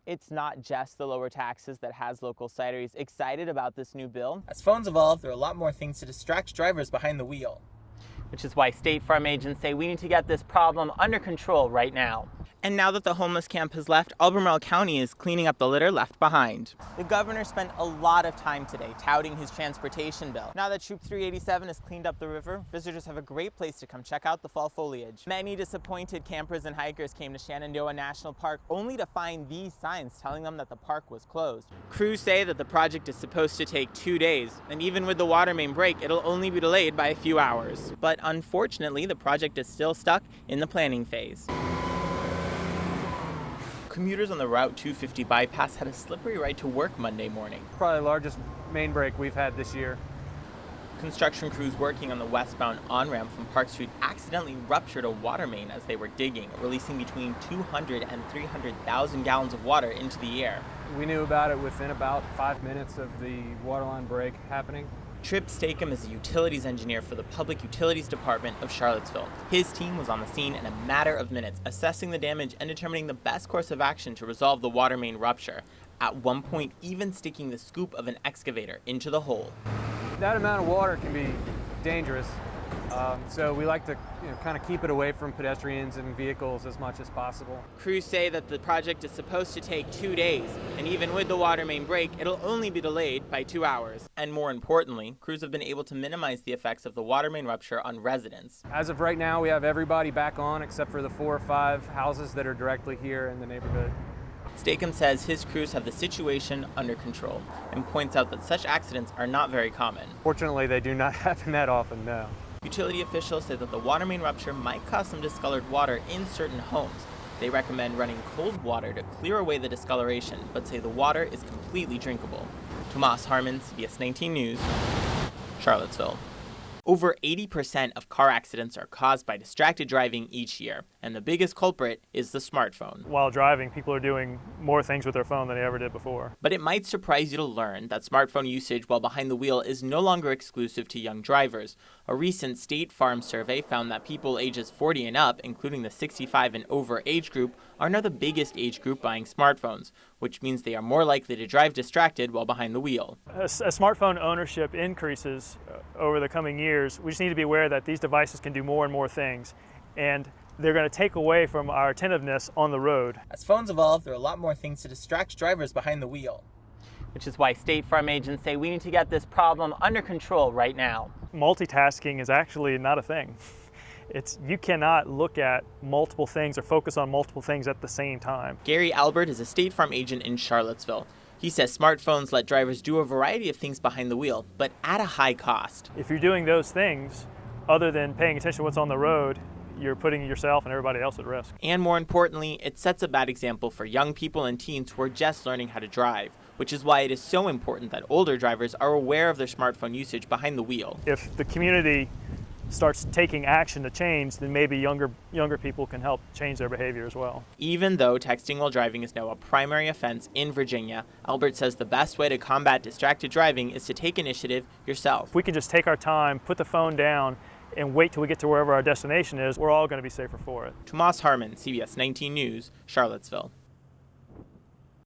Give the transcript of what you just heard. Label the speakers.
Speaker 1: It's not just the lower taxes that has local cideries excited about this new bill.
Speaker 2: As phones evolve, there are a lot more things to distract drivers behind the wheel.
Speaker 1: Which is why State Farm agents say we need to get this problem under control right now. And now that the homeless camp has left, Albemarle County is cleaning up the litter left behind. The governor spent a lot of time today touting his transportation bill. Now that Troop 387 has cleaned up the river, visitors have a great place to come check out the fall foliage. Many disappointed campers and hikers came to Shenandoah National Park only to find these signs telling them that the park was closed. Crews say that the project is supposed to take 2 days, and even with the water main break, it'll only be delayed by a few hours. But unfortunately, the project is still stuck in the planning phase. Commuters on the Route 250 bypass had a slippery ride to work Monday morning.
Speaker 3: Probably the largest main break we've had this year.
Speaker 1: Construction crews working on the westbound on-ramp from Park Street accidentally ruptured a water main as they were digging, releasing between 200 and 300,000 gallons of water into the air.
Speaker 3: We knew about it within about 5 minutes of the waterline break happening.
Speaker 1: Trip Stakem is a utilities engineer for the Public Utilities Department of Charlottesville. His team was on the scene in a matter of minutes, assessing the damage and determining the best course of action to resolve the water main rupture, at one point even sticking the scoop of an excavator into the hole.
Speaker 3: That amount of water can be dangerous, so we like to kind of keep it away from pedestrians and vehicles as much as possible.
Speaker 1: Crews say that the project is supposed to take 2 days, and even with the water main break, it'll only be delayed by 2 hours. And more importantly, crews have been able to minimize the effects of the water main rupture on residents.
Speaker 3: As of right now, we have everybody back on except for the 4 or 5 houses that are directly here in the neighborhood.
Speaker 1: Stakem says his crews have the situation under control and points out that such accidents are not very common.
Speaker 3: Fortunately, they do not happen that often, no.
Speaker 1: Utility officials say that the water main rupture might cause some discolored water in certain homes. They recommend running cold water to clear away the discoloration, but say the water is completely drinkable. Tomás Harmon, CBS 19 News, Charlottesville. Over 80% of car accidents are caused by distracted driving each year, and the biggest culprit is the smartphone.
Speaker 4: While driving, people are doing more things with their phone than they ever did before.
Speaker 1: But it might surprise you to learn that smartphone usage while behind the wheel is no longer exclusive to young drivers. A recent State Farm survey found that people ages 40 and up, including the 65 and over age group, are now the biggest age group buying smartphones, which means they are more likely to drive distracted while behind the wheel.
Speaker 4: As smartphone ownership increases over the coming years, we just need to be aware that these devices can do more and more things, and they're going to take away from our attentiveness on the road.
Speaker 2: As phones evolve, there are a lot more things to distract drivers behind the wheel.
Speaker 1: Which is why State Farm agents say we need to get this problem under control right now.
Speaker 4: Multitasking is actually not a thing. You cannot look at multiple things or focus on multiple things at the same time.
Speaker 1: Gary Albert is a State Farm agent in Charlottesville. He says smartphones let drivers do a variety of things behind the wheel, but at a high cost.
Speaker 4: If you're doing those things, other than paying attention to what's on the road, you're putting yourself and everybody else at risk.
Speaker 1: And more importantly, it sets a bad example for young people and teens who are just learning how to drive, which is why it is so important that older drivers are aware of their smartphone usage behind the wheel.
Speaker 4: If the community starts taking action to change, then maybe younger people can help change their behavior as well.
Speaker 1: Even though texting while driving is now a primary offense in Virginia, Albert says the best way to combat distracted driving is to take initiative yourself.
Speaker 4: If we can just take our time, put the phone down, and wait till we get to wherever our destination is, we're all going to be safer for it.
Speaker 1: Tomás Harmon, CBS 19 News, Charlottesville.